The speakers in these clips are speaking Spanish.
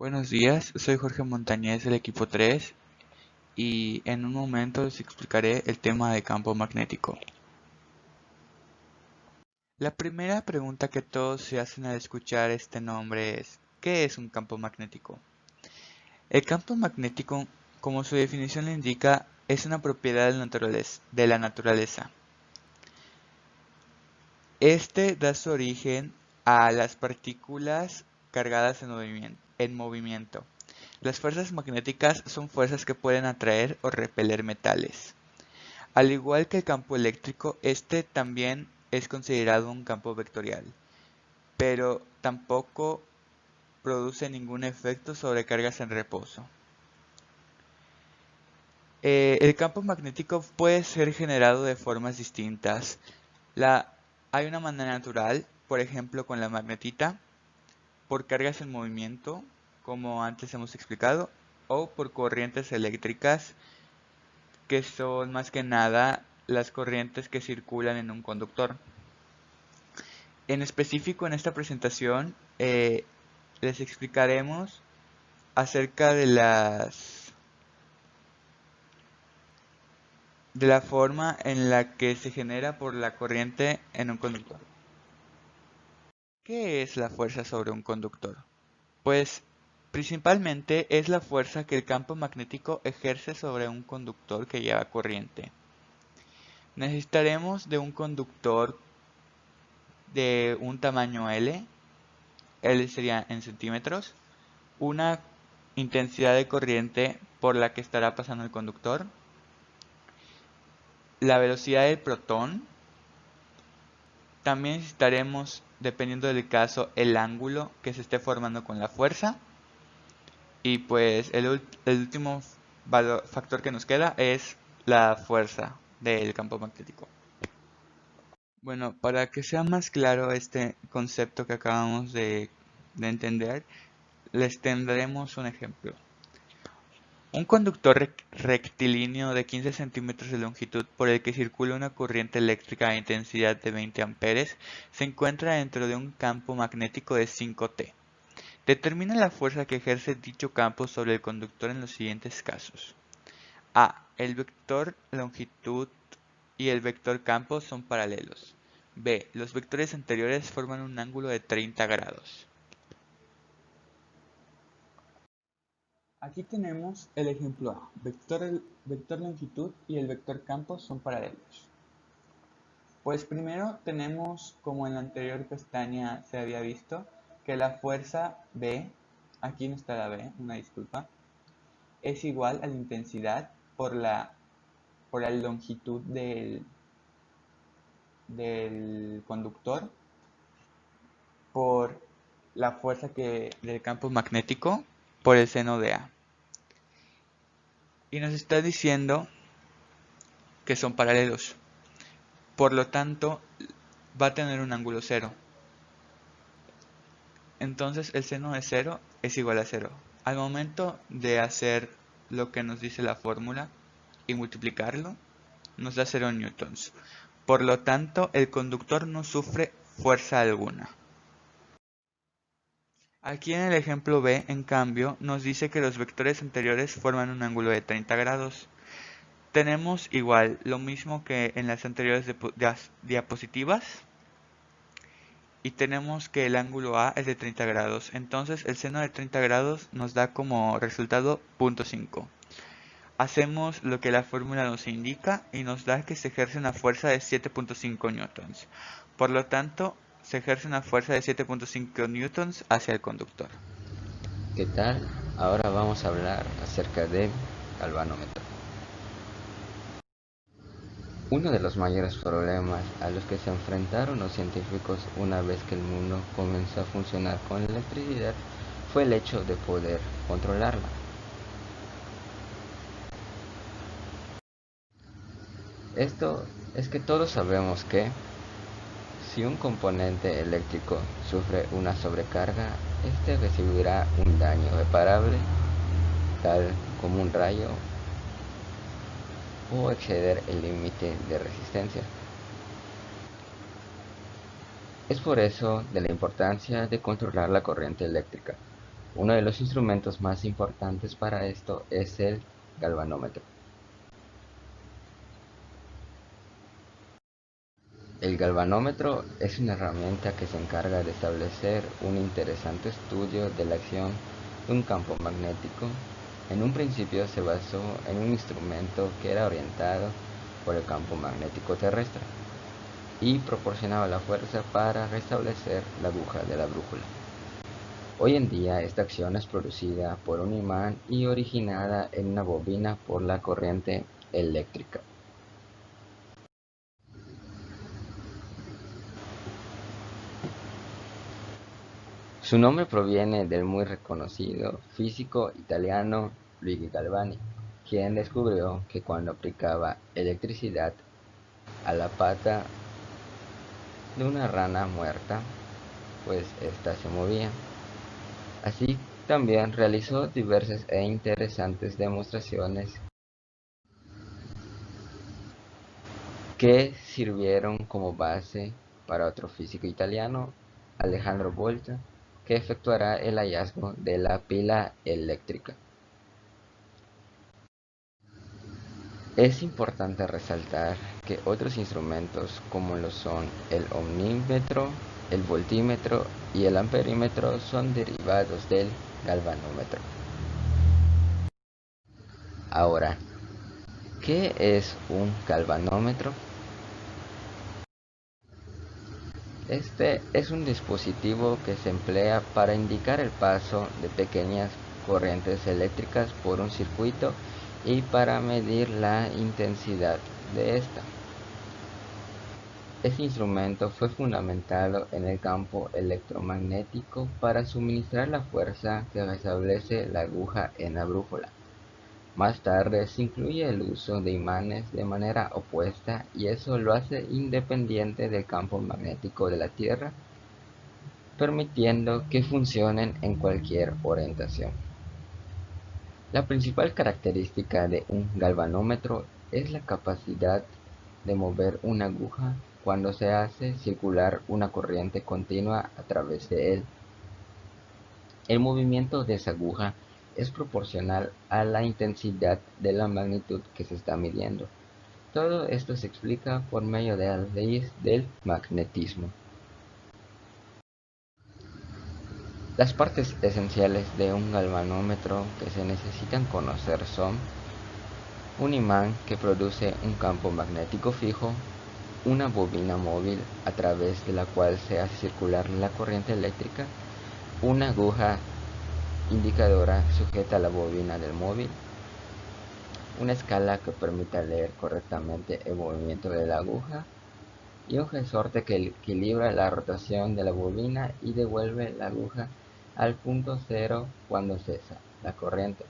Buenos días, soy Jorge Montañez del equipo 3 y en un momento les explicaré el tema de campo magnético. La primera pregunta que todos se hacen al escuchar este nombre es: ¿qué es un campo magnético? El campo magnético, como su definición lo indica, es una propiedad de la naturaleza. Este da su origen a las partículas cargadas en movimiento. Las fuerzas magnéticas son fuerzas que pueden atraer o repeler metales. Al igual que el campo eléctrico, este también es considerado un campo vectorial, pero tampoco produce ningún efecto sobre cargas en reposo. El campo magnético puede ser generado de formas distintas. Hay una manera natural, por ejemplo con la magnetita, por cargas en movimiento, como antes hemos explicado, o por corrientes eléctricas, que son más que nada las corrientes que circulan en un conductor. En específico, en esta presentación les explicaremos acerca de la forma en la que se genera por la corriente en un conductor. ¿Qué es la fuerza sobre un conductor? Pues principalmente es la fuerza que el campo magnético ejerce sobre un conductor que lleva corriente. Necesitaremos de un conductor de un tamaño L sería en centímetros, una intensidad de corriente por la que estará pasando el conductor, la velocidad del protón, también necesitaremos, dependiendo del caso, el ángulo que se esté formando con la fuerza, y pues el último factor que nos queda es la fuerza del campo magnético. Bueno, para que sea más claro este concepto que acabamos de entender, les tendremos un ejemplo. Un conductor rectilíneo de 15 centímetros de longitud por el que circula una corriente eléctrica a intensidad de 20 amperes se encuentra dentro de un campo magnético de 5T. Determina la fuerza que ejerce dicho campo sobre el conductor en los siguientes casos. A. El vector longitud y el vector campo son paralelos. B. Los vectores anteriores forman un ángulo de 30 grados. Aquí tenemos el ejemplo A. Vector longitud y el vector campo son paralelos. Pues primero tenemos, como en la anterior pestaña se había visto, que la fuerza B, aquí no está la B, una disculpa, es igual a la intensidad por la longitud del conductor por la fuerza del campo magnético por el seno de A. Y nos está diciendo que son paralelos. Por lo tanto, va a tener un ángulo cero. Entonces el seno de 0 es igual a 0. Al momento de hacer lo que nos dice la fórmula y multiplicarlo, nos da 0 newtons. Por lo tanto, el conductor no sufre fuerza alguna. Aquí en el ejemplo B, en cambio, nos dice que los vectores anteriores forman un ángulo de 30 grados. Tenemos igual lo mismo que en las anteriores diapositivas. Y tenemos que el ángulo A es de 30 grados. Entonces el seno de 30 grados nos da como resultado 0.5. Hacemos lo que la fórmula nos indica y nos da que se ejerce una fuerza de 7.5 newtons. Por lo tanto, se ejerce una fuerza de 7.5 newtons hacia el conductor. ¿Qué tal? Ahora vamos a hablar acerca del galvanómetro. Uno de los mayores problemas a los que se enfrentaron los científicos una vez que el mundo comenzó a funcionar con la electricidad fue el hecho de poder controlarla. Esto es que todos sabemos que si un componente eléctrico sufre una sobrecarga, este recibirá un daño reparable, tal como un rayo o exceder el límite de resistencia. Es por eso de la importancia de controlar la corriente eléctrica. Uno de los instrumentos más importantes para esto es el galvanómetro. El galvanómetro es una herramienta que se encarga de establecer un interesante estudio de la acción de un campo magnético. En un principio se basó en un instrumento que era orientado por el campo magnético terrestre y proporcionaba la fuerza para restablecer la aguja de la brújula. Hoy en día esta acción es producida por un imán y originada en una bobina por la corriente eléctrica. Su nombre proviene del muy reconocido físico italiano Luigi Galvani, quien descubrió que cuando aplicaba electricidad a la pata de una rana muerta, pues ésta se movía. Así también realizó diversas e interesantes demostraciones que sirvieron como base para otro físico italiano, Alejandro Volta, que efectuará el hallazgo de la pila eléctrica. Es importante resaltar que otros instrumentos como lo son el ohmímetro, el voltímetro y el amperímetro son derivados del galvanómetro. Ahora, ¿qué es un galvanómetro? Este es un dispositivo que se emplea para indicar el paso de pequeñas corrientes eléctricas por un circuito y para medir la intensidad de esta. Este instrumento fue fundamentado en el campo electromagnético para suministrar la fuerza que restablece la aguja en la brújula. Más tarde se incluye el uso de imanes de manera opuesta y eso lo hace independiente del campo magnético de la Tierra, permitiendo que funcionen en cualquier orientación. La principal característica de un galvanómetro es la capacidad de mover una aguja cuando se hace circular una corriente continua a través de él. El movimiento de esa aguja es proporcional a la intensidad de la magnitud que se está midiendo. Todo esto se explica por medio de las leyes del magnetismo. Las partes esenciales de un galvanómetro que se necesitan conocer son un imán que produce un campo magnético fijo, una bobina móvil a través de la cual se hace circular la corriente eléctrica, una aguja indicadora sujeta a la bobina del móvil, una escala que permita leer correctamente el movimiento de la aguja y un resorte que equilibra la rotación de la bobina y devuelve la aguja al punto cero cuando cesa la corriente.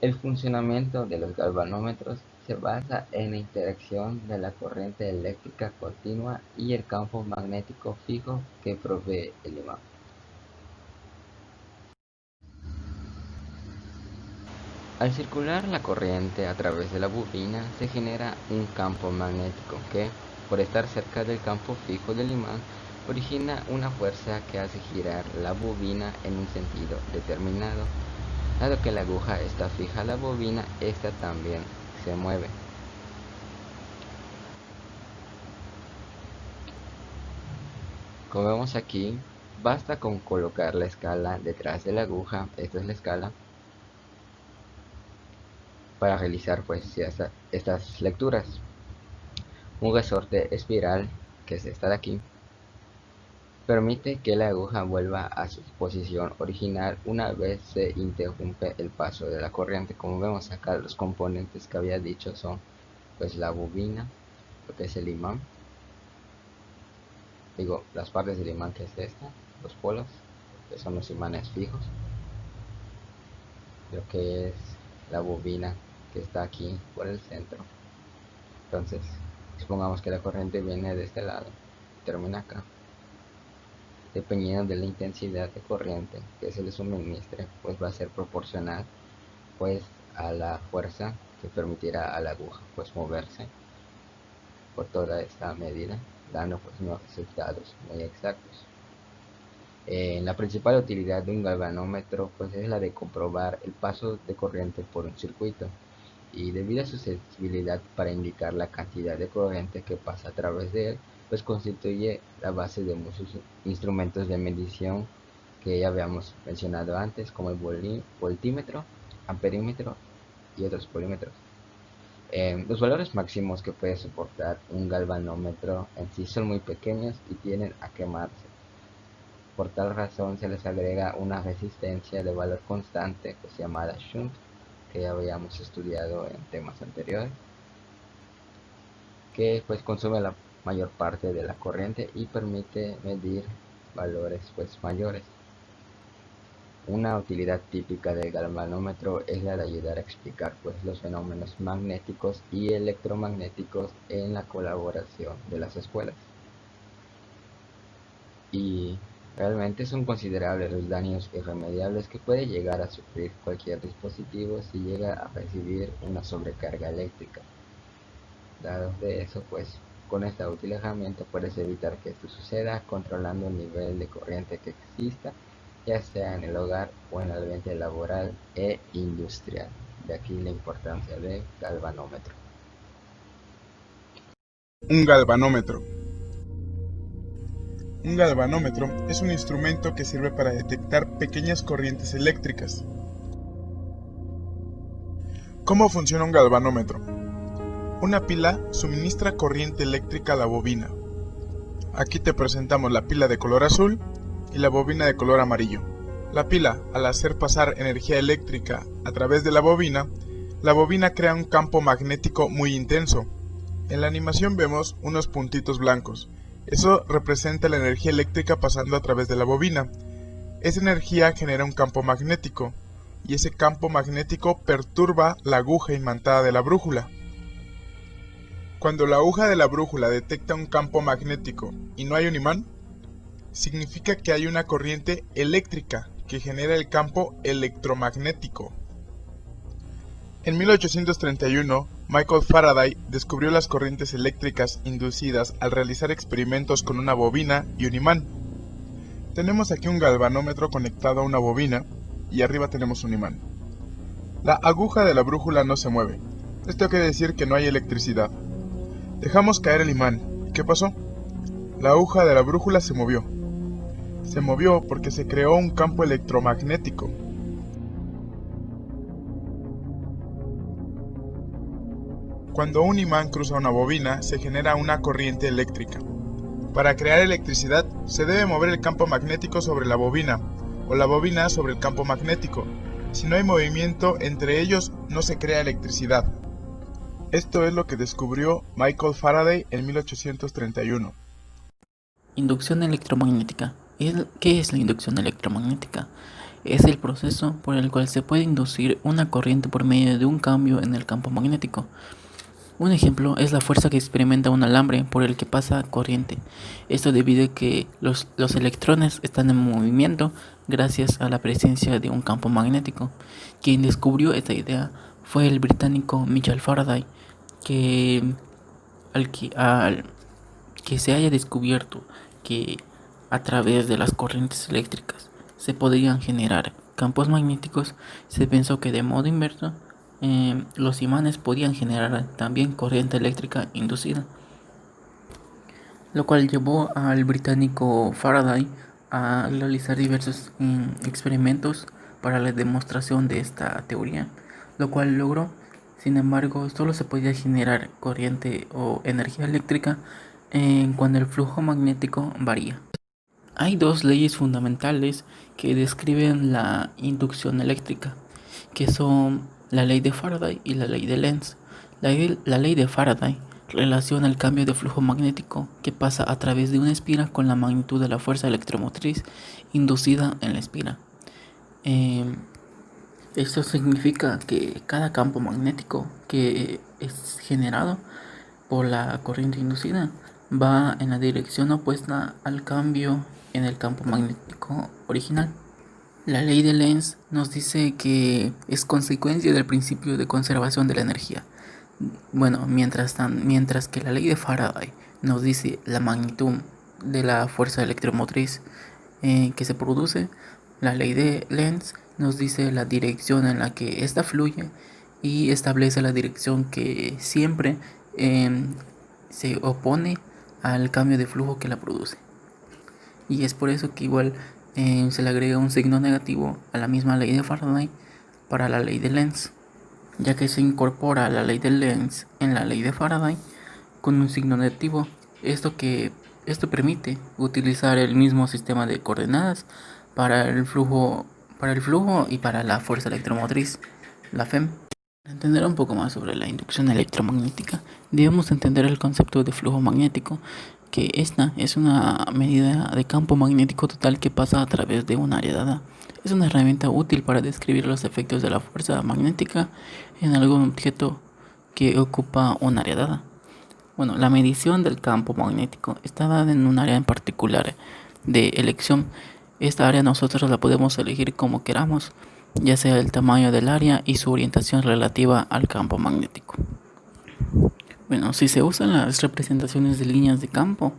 El funcionamiento de los galvanómetros se basa en la interacción de la corriente eléctrica continua y el campo magnético fijo que provee el imán. Al circular la corriente a través de la bobina se genera un campo magnético que, por estar cerca del campo fijo del imán, origina una fuerza que hace girar la bobina en un sentido determinado. Dado que la aguja está fija a la bobina, esta también se mueve. Como vemos aquí, basta con colocar la escala detrás de la aguja, esta es la escala, para realizar pues estas lecturas. Un resorte espiral, que es esta de aquí, permite que la aguja vuelva a su posición original una vez se interrumpe el paso de la corriente. Como vemos acá, los componentes que había dicho son pues la bobina, lo que es el imán, digo, las partes del imán, que es esta, los polos, que son los imanes fijos, lo que es la bobina, que está aquí por el centro. Entonces, supongamos que la corriente viene de este lado y termina acá. Dependiendo de la intensidad de corriente que se le suministre, pues va a ser proporcional pues a la fuerza que permitirá a la aguja pues moverse por toda esta medida, dando pues unos resultados muy exactos. La principal utilidad de un galvanómetro pues es la de comprobar el paso de corriente por un circuito, y debido a su sensibilidad para indicar la cantidad de corriente que pasa a través de él, pues constituye la base de muchos instrumentos de medición que ya habíamos mencionado antes, como el voltímetro, amperímetro y otros polímetros. Los valores máximos que puede soportar un galvanómetro en sí son muy pequeños y tienden a quemarse. Por tal razón se les agrega una resistencia de valor constante que se llama shunt, que ya habíamos estudiado en temas anteriores, que pues consume la mayor parte de la corriente y permite medir valores pues mayores. Una utilidad típica del galvanómetro es la de ayudar a explicar pues los fenómenos magnéticos y electromagnéticos en la colaboración de las escuelas. Y realmente son considerables los daños irremediables que puede llegar a sufrir cualquier dispositivo si llega a recibir una sobrecarga eléctrica. Dado de eso, pues con esta útil herramienta puedes evitar que esto suceda controlando el nivel de corriente que exista, ya sea en el hogar o en el ambiente laboral e industrial. De aquí la importancia del galvanómetro. Un galvanómetro. Un galvanómetro es un instrumento que sirve para detectar pequeñas corrientes eléctricas. ¿Cómo funciona un galvanómetro? Una pila suministra corriente eléctrica a la bobina. Aquí te presentamos la pila de color azul y la bobina de color amarillo. La pila, al hacer pasar energía eléctrica a través de la bobina crea un campo magnético muy intenso. En la animación vemos unos puntitos blancos. Eso representa la energía eléctrica pasando a través de la bobina. Esa energía genera un campo magnético, y ese campo magnético perturba la aguja imantada de la brújula. Cuando la aguja de la brújula detecta un campo magnético y no hay un imán, significa que hay una corriente eléctrica que genera el campo electromagnético. En 1831, Michael Faraday descubrió las corrientes eléctricas inducidas al realizar experimentos con una bobina y un imán. Tenemos aquí un galvanómetro conectado a una bobina y arriba tenemos un imán. La aguja de la brújula no se mueve. Esto quiere decir que no hay electricidad. Dejamos caer el imán. ¿Qué pasó? La aguja de la brújula se movió. Se movió porque se creó un campo electromagnético. Cuando un imán cruza una bobina, se genera una corriente eléctrica. Para crear electricidad, se debe mover el campo magnético sobre la bobina, o la bobina sobre el campo magnético. Si no hay movimiento entre ellos, no se crea electricidad. Esto es lo que descubrió Michael Faraday en 1831. Inducción electromagnética. ¿Qué es la inducción electromagnética? Es el proceso por el cual se puede inducir una corriente por medio de un cambio en el campo magnético. Un ejemplo es la fuerza que experimenta un alambre por el que pasa corriente. Esto debido a que los electrones están en movimiento gracias a la presencia de un campo magnético. Quien descubrió esta idea fue el británico Michael Faraday, que al que se haya descubierto que a través de las corrientes eléctricas se podrían generar campos magnéticos, se pensó que de modo inverso los imanes podían generar también corriente eléctrica inducida, lo cual llevó al británico Faraday a realizar diversos experimentos para la demostración de esta teoría, lo cual logró. Sin embargo, solo se podía generar corriente o energía eléctrica cuando el flujo magnético varía. Hay dos leyes fundamentales que describen la inducción eléctrica, que son la ley de Faraday y la ley de Lenz. La ley de Faraday relaciona el cambio de flujo magnético que pasa a través de una espira con la magnitud de la fuerza electromotriz inducida en la espira. Esto significa que cada campo magnético que es generado por la corriente inducida va en la dirección opuesta al cambio en el campo magnético original. La ley de Lenz nos dice que es consecuencia del principio de conservación de la energía. Bueno, mientras que la ley de Faraday nos dice la magnitud de la fuerza electromotriz que se produce. La ley de Lenz nos dice la dirección en la que ésta fluye y establece la dirección que siempre se opone al cambio de flujo que la produce. Y es por eso que igual se le agrega un signo negativo a la misma ley de Faraday para la ley de Lenz, ya que se incorpora la ley de Lenz en la ley de Faraday con un signo negativo. Esto permite utilizar el mismo sistema de coordenadas para el flujo y para la fuerza electromotriz, la FEM. Para entender un poco más sobre la inducción electromagnética, debemos entender el concepto de flujo magnético, que esta es una medida de campo magnético total que pasa a través de un área dada. Es una herramienta útil para describir los efectos de la fuerza magnética en algún objeto que ocupa un área dada. Bueno, la medición del campo magnético está dada en un área en particular de elección. Esta área nosotros la podemos elegir como queramos, ya sea el tamaño del área y su orientación relativa al campo magnético. Bueno, si se usan las representaciones de líneas de campo,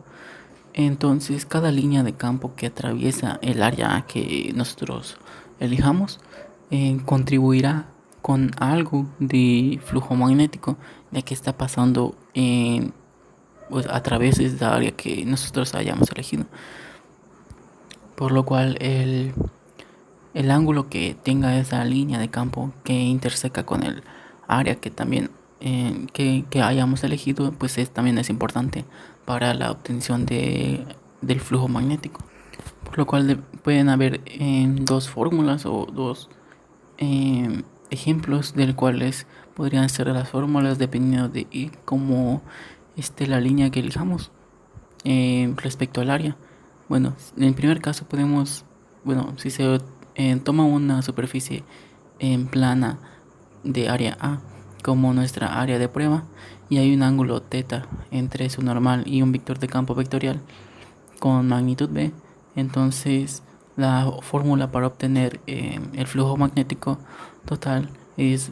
entonces cada línea de campo que atraviesa el área que nosotros elijamos contribuirá con algo de flujo magnético, ya que está pasando pues, a través de esta área que nosotros hayamos elegido. Por lo cual el ángulo que tenga esa línea de campo que interseca con el área que también que hayamos elegido, pues también es importante para la obtención del flujo magnético. Por lo cual pueden haber dos fórmulas o dos ejemplos del cuales podrían ser las fórmulas dependiendo de cómo esté la línea que elijamos respecto al área. Bueno, en el primer caso si se toma una superficie plana de área A como nuestra área de prueba y hay un ángulo θ entre su normal y un vector de campo vectorial con magnitud B, entonces la fórmula para obtener el flujo magnético total es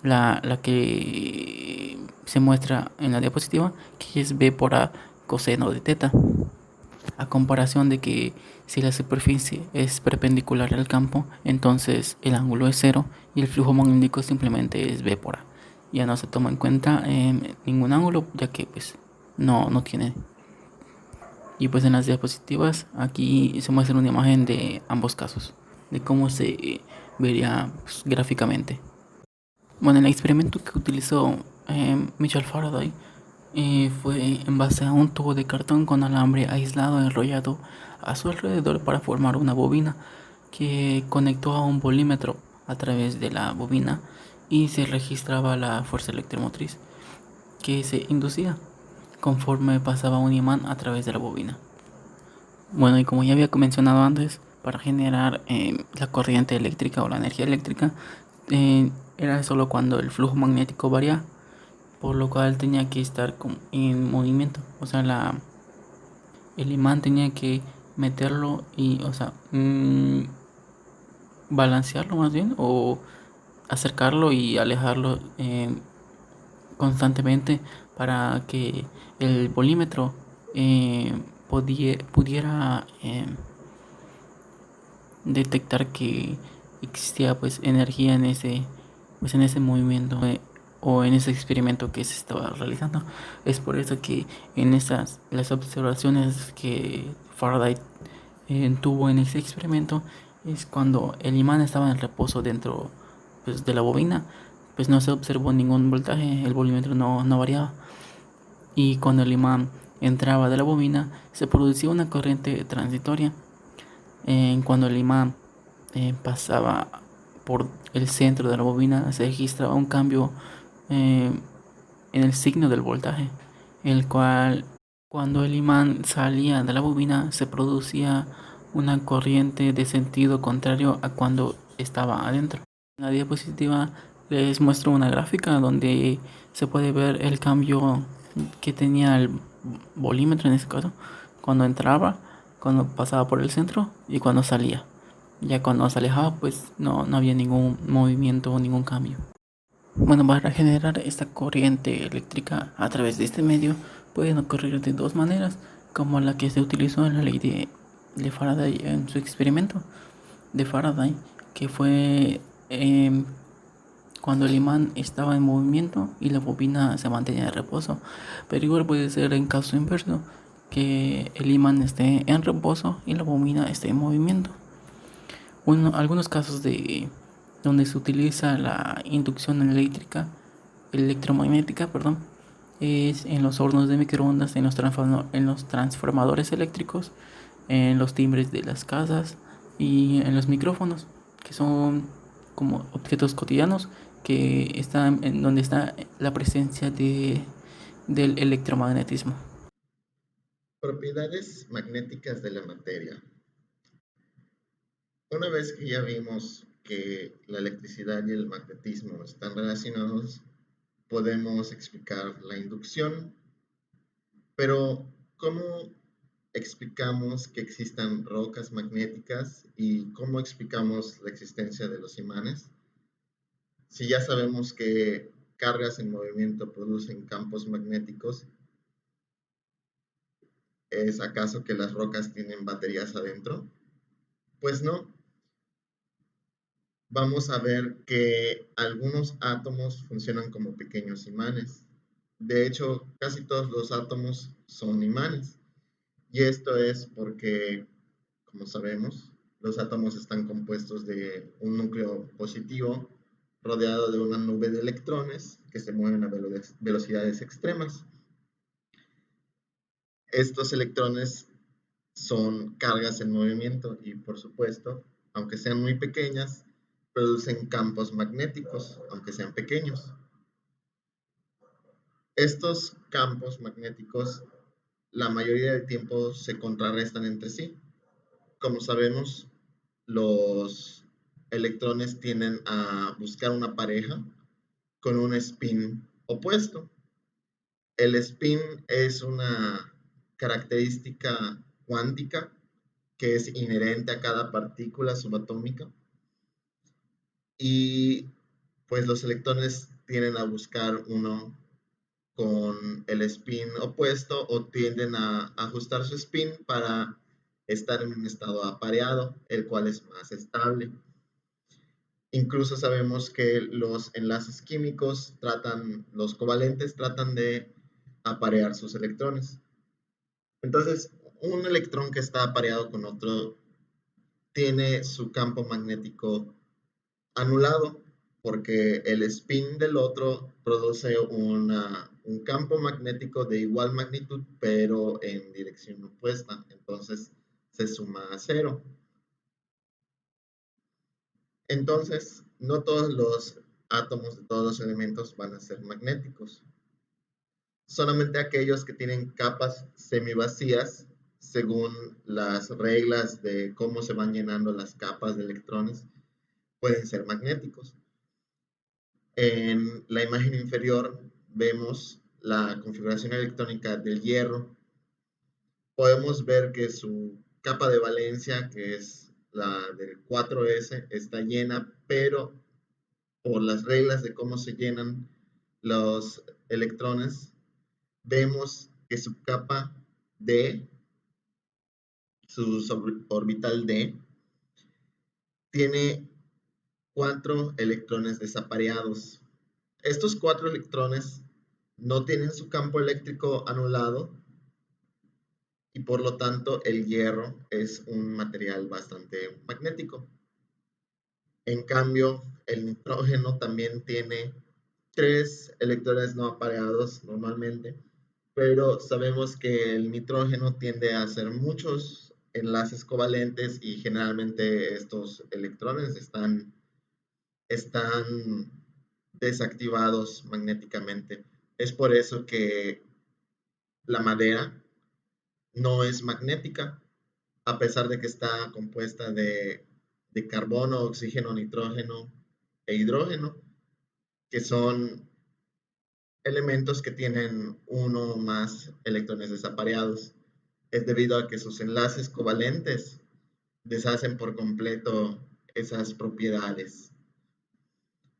la que se muestra en la diapositiva, que es B por A coseno de θ, a comparación de que si la superficie es perpendicular al campo, entonces el ángulo es 0 y el flujo magnético simplemente es B por A. Ya no se toma en cuenta ningún ángulo, ya que pues no tiene. Y pues en las diapositivas aquí se muestra una imagen de ambos casos, de cómo se vería pues, gráficamente. Bueno, el experimento que utilizó Michael Faraday fue en base a un tubo de cartón con alambre aislado enrollado a su alrededor para formar una bobina que conectó a un volímetro a través de la bobina y se registraba la fuerza electromotriz que se inducía conforme pasaba un imán a través de la bobina. Bueno, y como ya había mencionado antes, para generar la corriente eléctrica o la energía eléctrica era solo cuando el flujo magnético varía, por lo cual tenía que estar en movimiento, o sea, el imán tenía que meterlo y, balancearlo más bien, o acercarlo y alejarlo constantemente para que el volímetro pudiera detectar que existía pues energía en ese movimiento o en ese experimento que se estaba realizando. Es por eso que en las observaciones que Faraday tuvo en ese experimento es cuando el imán estaba en reposo dentro pues, de la bobina, pues no se observó ningún voltaje, el volímetro no variaba, y cuando el imán entraba de la bobina se producía una corriente transitoria. Cuando el imán pasaba por el centro de la bobina se registraba un cambio en el signo del voltaje, el cual cuando el imán salía de la bobina se producía una corriente de sentido contrario a cuando estaba adentro. En la diapositiva les muestro una gráfica donde se puede ver el cambio que tenía el volímetro en este caso cuando entraba, cuando pasaba por el centro y cuando salía. Ya cuando se alejaba pues no había ningún movimiento o ningún cambio. Bueno, para generar esta corriente eléctrica a través de este medio pueden ocurrir de dos maneras, como la que se utilizó en la ley de de Faraday en su experimento de Faraday, que fue em, cuando el imán estaba en movimiento y la bobina se mantenía en reposo. Pero igual puede ser en caso inverso, que el imán esté en reposo y la bobina esté en movimiento. Algunos casos de donde se utiliza la inducción electromagnética, es en los hornos de microondas, en los transformadores eléctricos, en los timbres de las casas y en los micrófonos, que son como objetos cotidianos que están en donde está la presencia del electromagnetismo. Propiedades magnéticas de la materia. Una vez que ya vimos que la electricidad y el magnetismo están relacionados, podemos explicar la inducción, pero ¿cómo explicamos que existan rocas magnéticas y cómo explicamos la existencia de los imanes? Si ya sabemos que cargas en movimiento producen campos magnéticos, ¿es acaso que las rocas tienen baterías adentro? Pues no. Vamos a ver que algunos átomos funcionan como pequeños imanes. De hecho, casi todos los átomos son imanes. Y esto es porque, como sabemos, los átomos están compuestos de un núcleo positivo rodeado de una nube de electrones que se mueven a velocidades extremas. Estos electrones son cargas en movimiento y, por supuesto, aunque sean muy pequeñas, producen campos magnéticos, aunque sean pequeños. Estos campos magnéticos la mayoría del tiempo se contrarrestan entre sí. Como sabemos, los electrones tienden a buscar una pareja con un spin opuesto. El spin es una característica cuántica que es inherente a cada partícula subatómica y pues los electrones tienden a buscar uno con el spin opuesto o tienden a ajustar su spin para estar en un estado apareado, el cual es más estable. Incluso sabemos que los enlaces químicos los covalentes tratan de aparear sus electrones. Entonces, un electrón que está apareado con otro tiene su campo magnético anulado porque el spin del otro produce un campo magnético de igual magnitud pero en dirección opuesta, entonces se suma a cero. Entonces, no todos los átomos de todos los elementos van a ser magnéticos, solamente aquellos que tienen capas semivacías según las reglas de cómo se van llenando las capas de electrones pueden ser magnéticos. En la imagen inferior vemos la configuración electrónica del hierro. Podemos ver que su capa de valencia, que es la del 4s, está llena, pero por las reglas de cómo se llenan los electrones, vemos que su capa D, su orbital D, tiene 4 electrones desapareados. Estos 4 electrones no tienen su campo eléctrico anulado y por lo tanto el hierro es un material bastante magnético. En cambio, el nitrógeno también tiene 3 electrones no apareados normalmente, pero sabemos que el nitrógeno tiende a hacer muchos enlaces covalentes y generalmente estos electrones están desactivados magnéticamente. Es por eso que la madera no es magnética, a pesar de que está compuesta de carbono, oxígeno, nitrógeno e hidrógeno, que son elementos que tienen uno o más electrones desapareados. Es debido a que sus enlaces covalentes deshacen por completo esas propiedades.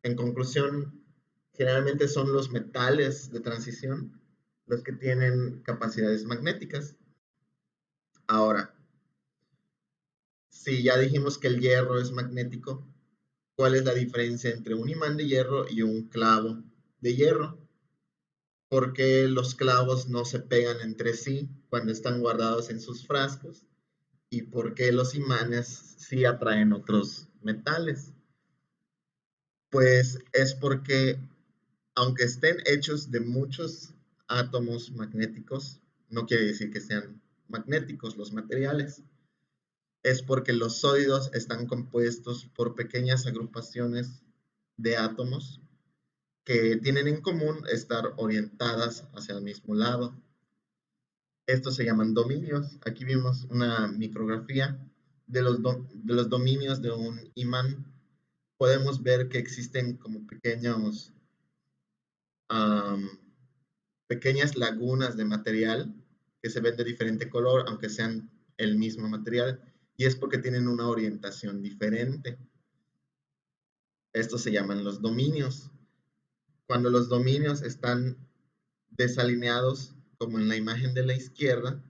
En conclusión, generalmente son los metales de transición los que tienen capacidades magnéticas. Ahora, si ya dijimos que el hierro es magnético, ¿cuál es la diferencia entre un imán de hierro y un clavo de hierro? ¿Por qué los clavos no se pegan entre sí cuando están guardados en sus frascos? ¿Y por qué los imanes sí atraen otros metales? Pues es porque, aunque estén hechos de muchos átomos magnéticos, no quiere decir que sean magnéticos los materiales. Es porque los sólidos están compuestos por pequeñas agrupaciones de átomos que tienen en común estar orientadas hacia el mismo lado. Estos se llaman dominios. Aquí vimos una micrografía de los dominios de un imán. Podemos ver que existen como pequeñas lagunas de material que se ven de diferente color, aunque sean el mismo material, y es porque tienen una orientación diferente. Estos se llaman los dominios. Cuando los dominios están desalineados, como en la imagen de la izquierda,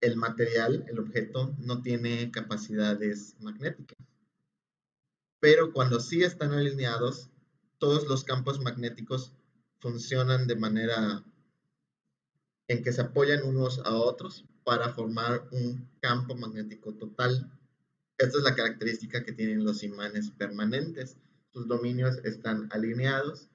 el material, el objeto, no tiene capacidades magnéticas. Pero cuando sí están alineados, todos los campos magnéticos funcionan de manera en que se apoyan unos a otros para formar un campo magnético total. Esta es la característica que tienen los imanes permanentes. Sus dominios están alineados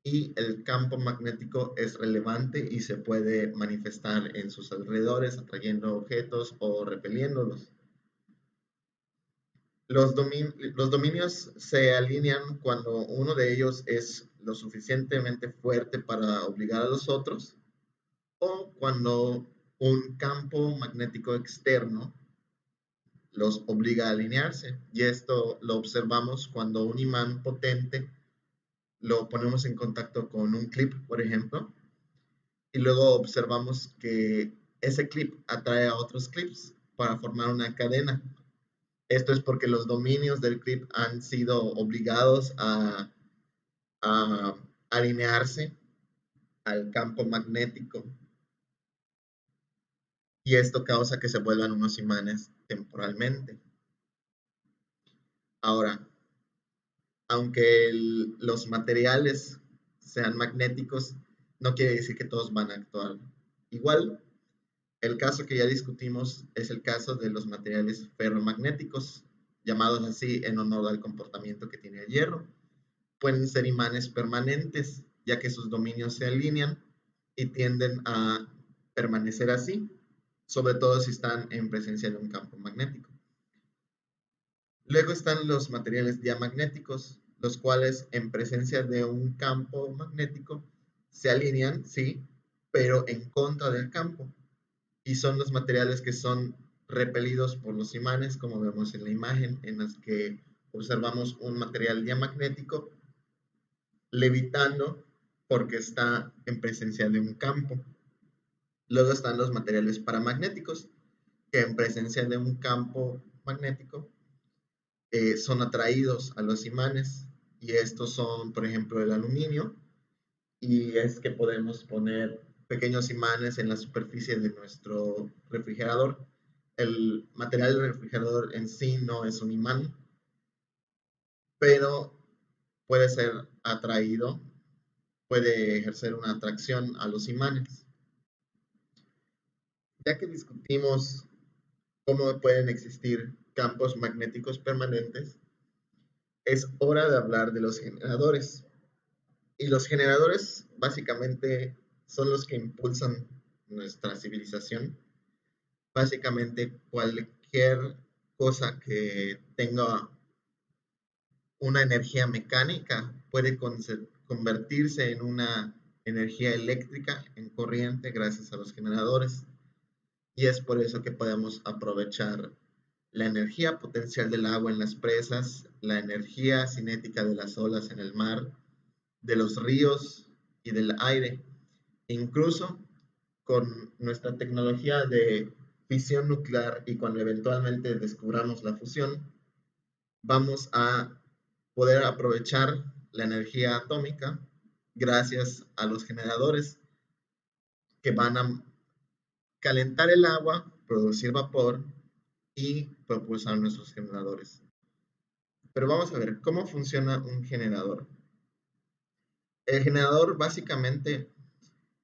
y el campo magnético es relevante y se puede manifestar en sus alrededores, atrayendo objetos o repeliéndolos. Los dominios se alinean cuando uno de ellos es lo suficientemente fuerte para obligar a los otros, o cuando un campo magnético externo los obliga a alinearse. Y esto lo observamos cuando un imán potente lo ponemos en contacto con un clip, por ejemplo, y luego observamos que ese clip atrae a otros clips para formar una cadena. Esto es porque los dominios del clip han sido obligados a alinearse al campo magnético, y esto causa que se vuelvan unos imanes temporalmente. Ahora, aunque los materiales sean magnéticos, no quiere decir que todos van a actuar igual. El caso que ya discutimos es el caso de los materiales ferromagnéticos, llamados así en honor al comportamiento que tiene el hierro. Pueden ser imanes permanentes, ya que sus dominios se alinean y tienden a permanecer así, sobre todo si están en presencia de un campo magnético. Luego están los materiales diamagnéticos, los cuales en presencia de un campo magnético se alinean, sí, pero en contra del campo. Y son los materiales que son repelidos por los imanes, como vemos en la imagen, en las que observamos un material diamagnético levitando porque está en presencia de un campo. Luego están los materiales paramagnéticos, que en presencia de un campo magnético son atraídos a los imanes, y estos son, por ejemplo, el aluminio, y es que podemos poner pequeños imanes en la superficie de nuestro refrigerador. El material del refrigerador en sí no es un imán, pero puede ser atraído, puede ejercer una atracción a los imanes. Ya que discutimos cómo pueden existir campos magnéticos permanentes, es hora de hablar de los generadores. Y los generadores básicamente son los que impulsan nuestra civilización. Básicamente cualquier cosa que tenga una energía mecánica puede convertirse en una energía eléctrica, en corriente, gracias a los generadores. Y es por eso que podemos aprovechar la energía potencial del agua en las presas, la energía cinética de las olas en el mar, de los ríos y del aire. Incluso con nuestra tecnología de fisión nuclear, y cuando eventualmente descubramos la fusión, vamos a poder aprovechar la energía atómica gracias a los generadores que van a calentar el agua, producir vapor y propulsar nuestros generadores. Pero vamos a ver cómo funciona un generador. El generador básicamente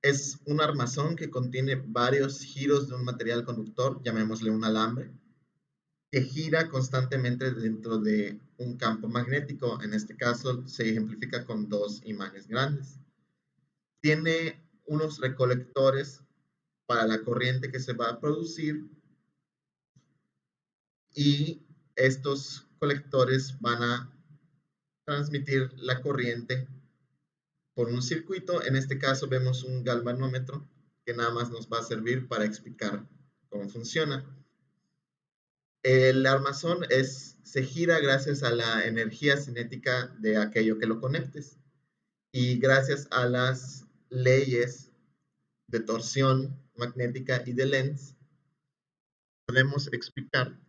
es un armazón que contiene varios giros de un material conductor, llamémosle un alambre, que gira constantemente dentro de un campo magnético. En este caso se ejemplifica con dos imanes grandes. Tiene unos recolectores para la corriente que se va a producir y estos colectores van a transmitir la corriente por un circuito. En este caso vemos un galvanómetro que nada más nos va a servir para explicar cómo funciona. El armazón se gira gracias a la energía cinética de aquello que lo conectes y gracias a las leyes de torsión magnética y de Lenz podemos explicar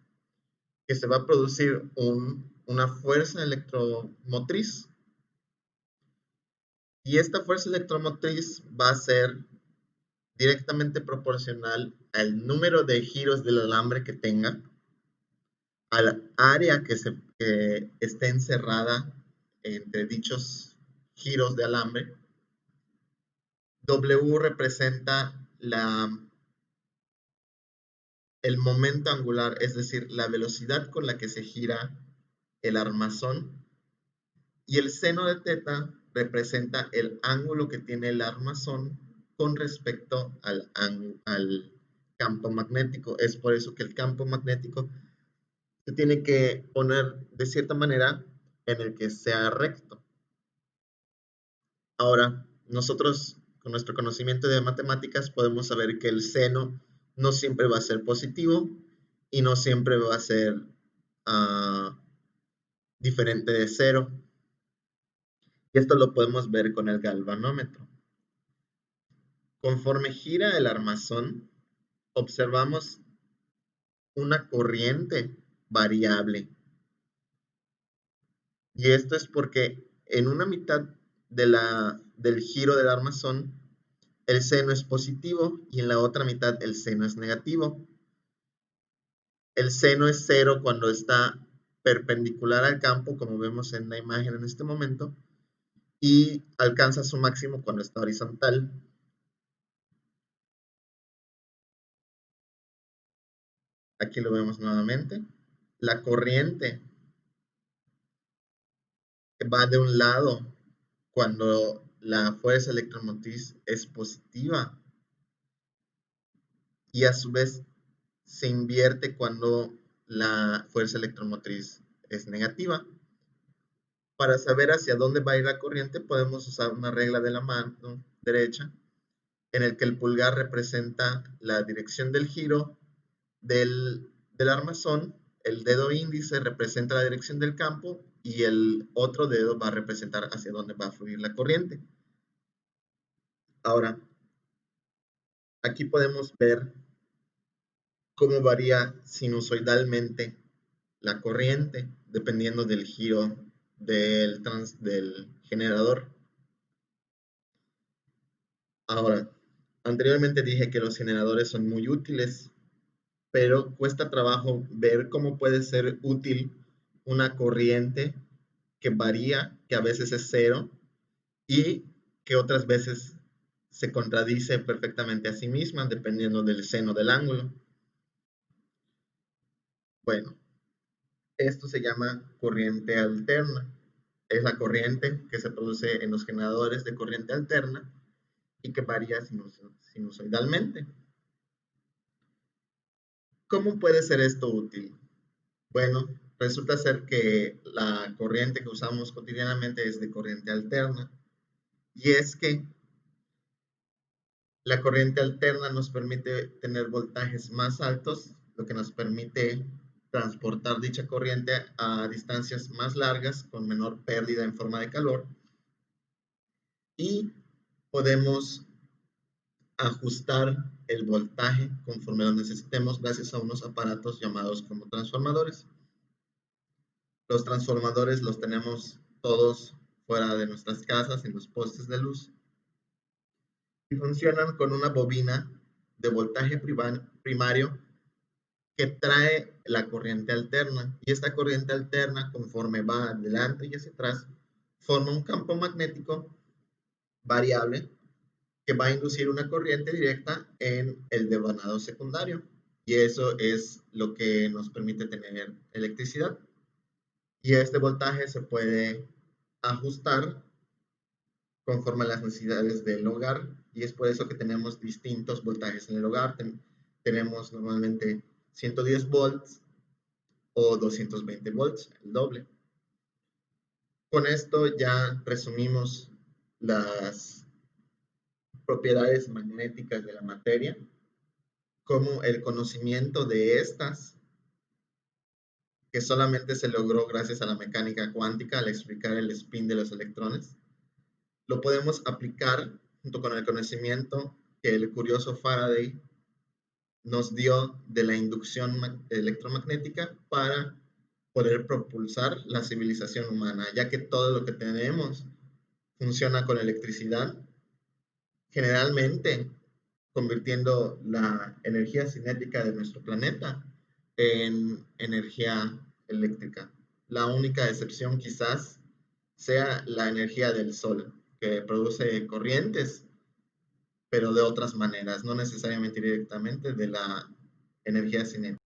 que se va a producir una fuerza electromotriz y esta fuerza electromotriz va a ser directamente proporcional al número de giros del alambre que tenga, al área que esté encerrada entre dichos giros de alambre. W representa el momento angular, es decir, la velocidad con la que se gira el armazón, y el seno de θ representa el ángulo que tiene el armazón con respecto al campo magnético. Es por eso que el campo magnético se tiene que poner de cierta manera en el que sea recto. Ahora, nosotros con nuestro conocimiento de matemáticas podemos saber que el seno no siempre va a ser positivo y no siempre va a ser diferente de 0. Y esto lo podemos ver con el galvanómetro. Conforme gira el armazón, observamos una corriente variable. Y esto es porque en una mitad del giro del armazón, el seno es positivo y en la otra mitad el seno es negativo. El seno es 0 cuando está perpendicular al campo, como vemos en la imagen en este momento, y alcanza su máximo cuando está horizontal. Aquí lo vemos nuevamente. La corriente va de un lado cuando la fuerza electromotriz es positiva y a su vez se invierte cuando la fuerza electromotriz es negativa. Para saber hacia dónde va a ir la corriente podemos usar una regla de la mano derecha en el que el pulgar representa la dirección del giro del armazón, el dedo índice representa la dirección del campo y el otro dedo va a representar hacia dónde va a fluir la corriente. Ahora, aquí podemos ver cómo varía sinusoidalmente la corriente dependiendo del giro del generador. Ahora, anteriormente dije que los generadores son muy útiles, pero cuesta trabajo ver cómo puede ser útil una corriente que varía, que a veces es 0 y que otras veces se contradice perfectamente a sí misma dependiendo del seno del ángulo. Bueno, esto se llama corriente alterna. Es la corriente que se produce en los generadores de corriente alterna y que varía sinusoidalmente. ¿Cómo puede ser esto útil? Bueno, resulta ser que la corriente que usamos cotidianamente es de corriente alterna. Y es que la corriente alterna nos permite tener voltajes más altos, lo que nos permite transportar dicha corriente a distancias más largas con menor pérdida en forma de calor. Y podemos ajustar el voltaje conforme lo necesitemos gracias a unos aparatos llamados como transformadores. Los transformadores los tenemos todos fuera de nuestras casas, en los postes de luz, y funcionan con una bobina de voltaje primario que trae la corriente alterna. Y esta corriente alterna, conforme va adelante y hacia atrás, forma un campo magnético variable que va a inducir una corriente directa en el devanado secundario. Y eso es lo que nos permite tener electricidad. Y este voltaje se puede ajustar conforme a las necesidades del hogar, y es por eso que tenemos distintos voltajes en el hogar. Tenemos normalmente 110 volts o 220 volts, el doble. Con esto ya resumimos las propiedades magnéticas de la materia, como el conocimiento de estas, que solamente se logró gracias a la mecánica cuántica al explicar el spin de los electrones, lo podemos aplicar junto con el conocimiento que el curioso Faraday nos dio de la inducción electromagnética para poder propulsar la civilización humana, ya que todo lo que tenemos funciona con electricidad, generalmente convirtiendo la energía cinética de nuestro planeta en energía eléctrica. La única excepción quizás sea la energía del sol, que produce corrientes, pero de otras maneras, no necesariamente directamente de la energía cinética.